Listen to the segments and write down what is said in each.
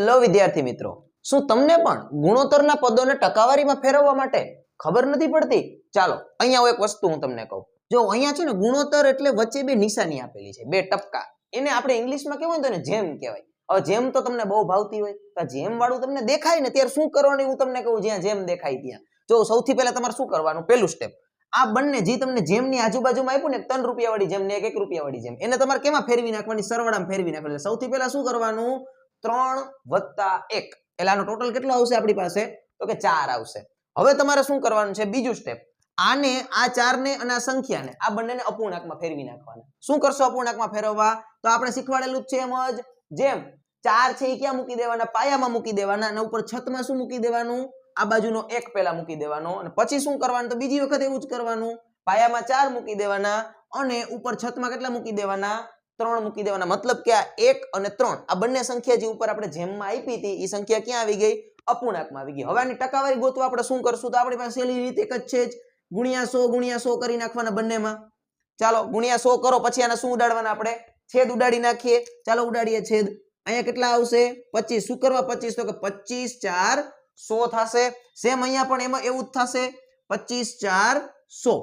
Hello વિદ્યાર્થી મિત્રો, શું તમને પણ ગુણોત્તરના પદોને ટકાવારીમાં ફેરવવા માટે ખબર નથી પડતી? ચાલો અહીંયા એક વસ્તુ હું તમને કહું. જો અહીંયા છે ને ગુણોત્તર એટલે વચ્ચે બે નિશાની આપેલી છે, બે ટપકા. એને આપણે ઇંગ્લિશમાં કેવું હોય ને જેમ કહેવાય. હવે જેમ તો તમને બહુ ભાવતી હોય તો જેમ વાળું તમને દેખાય ને ત્યારે શું કરવાનું હું તમને કહું. જ્યાં જેમ દેખાય ત્યાં જો સૌથી પહેલા તમારે શું કરવાનું, પહેલું સ્ટેપ, આ બંને જે તમને જેમની આજુબાજુમાં આપ્યું ને 3 રૂપિયા વાળી જેમ ને 1 રૂપિયા વાળી જેમ, એને તમારે કેમાં ફેરવી નાખવાની? સરવાળામાં ફેરવી નાખવાની. સૌથી પહેલા શું કરવાનું? 3 + 1 એટલે આનો ટોટલ કેટલો આવશે આપણી પાસે? તો કે 4 આવશે. હવે તમારે શું કરવાનું છે? બીજું સ્ટેપ, આને આ 4 ને અને આ સંખ્યાને આ બંનેને અપૂર્ણાંકમાં ફેરવી નાખવાના. શું કરશો અપૂર્ણાંકમાં ફેરવવા? તો આપણે શીખવાડેલું જ છે એમ જ. જેમ 4 છે એ ક્યાં મૂકી દેવાના? પાયામાં મૂકી દેવાના અને ઉપર છતમાં શું મૂકી દેવાનું? આ બાજુનો 1 પહેલા મૂકી દેવાનો અને પછી શું કરવાનું? તો બીજી વખત એવું જ કરવાનું. પાયામાં 4 મૂકી દેવાના અને ઉપર છતમાં કેટલા મૂકી દેવાના? 3 મૂકી દેવાના. મતલબ કે આ 1 અને 3 આ બંને સંખ્યા જે ઉપર આપણે જેમમાં આપી હતી એ સંખ્યા ક્યાં આવી ગઈ? અપૂર્ણાંકમાં આવી ગઈ. હવે આની ટકાવારી ગોતવા આપણે શું કરશું? તો આપણી પાસે સહેલી રીત એક જ છે, ગુણ્યા 100 કરી નાખવાના બંનેમાં. ચાલો ગુણ્યા 100 કરો, પછી આને શું ઉડાડવાના? આપણે છેદ ઉડાડી નાખીએ. ચાલો ઉડાડીએ છેદ. અહીંયા કેટલા આવશે? 25. શું કરવા 25? તો કે 25 4 100 થશે. સેમ અહીંયા પણ એમાં એવું જ થશે, 25 4 100.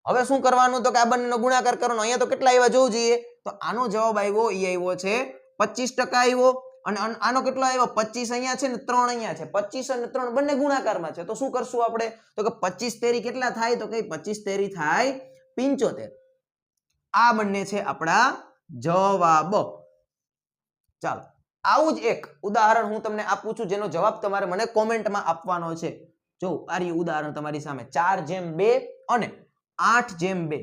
હવે શું કરવાનું? તો કે આ બંનેનો ગુણાકાર કરવાનો. અહીંયા તો કેટલા આવ્યા જોવું જોઈએ. તો આનો જવાબ આવ્યો એ આવ્યો છે 25% આવ્યો. અને આનો કેટલો આવ્યો? 25 અહીંયા છે ને 3 અહીંયા છે. 25 અને 3 બંને ગુણાકારમાં છે. તો શું કરશું આપણે? તો કે 25 તેરી કેટલા થાય? તો કે 25 તેરી થાય 75. આ બંને છે આપણા જવાબ. ચાલો આવું જ એક ઉદાહરણ હું તમને આપું છું જેનો જવાબ તમારે મને કોમેન્ટમાં આપવાનો છે. જો આ રહ્યું ઉદાહરણ તમારી સામે, 4/2 અને 8/2.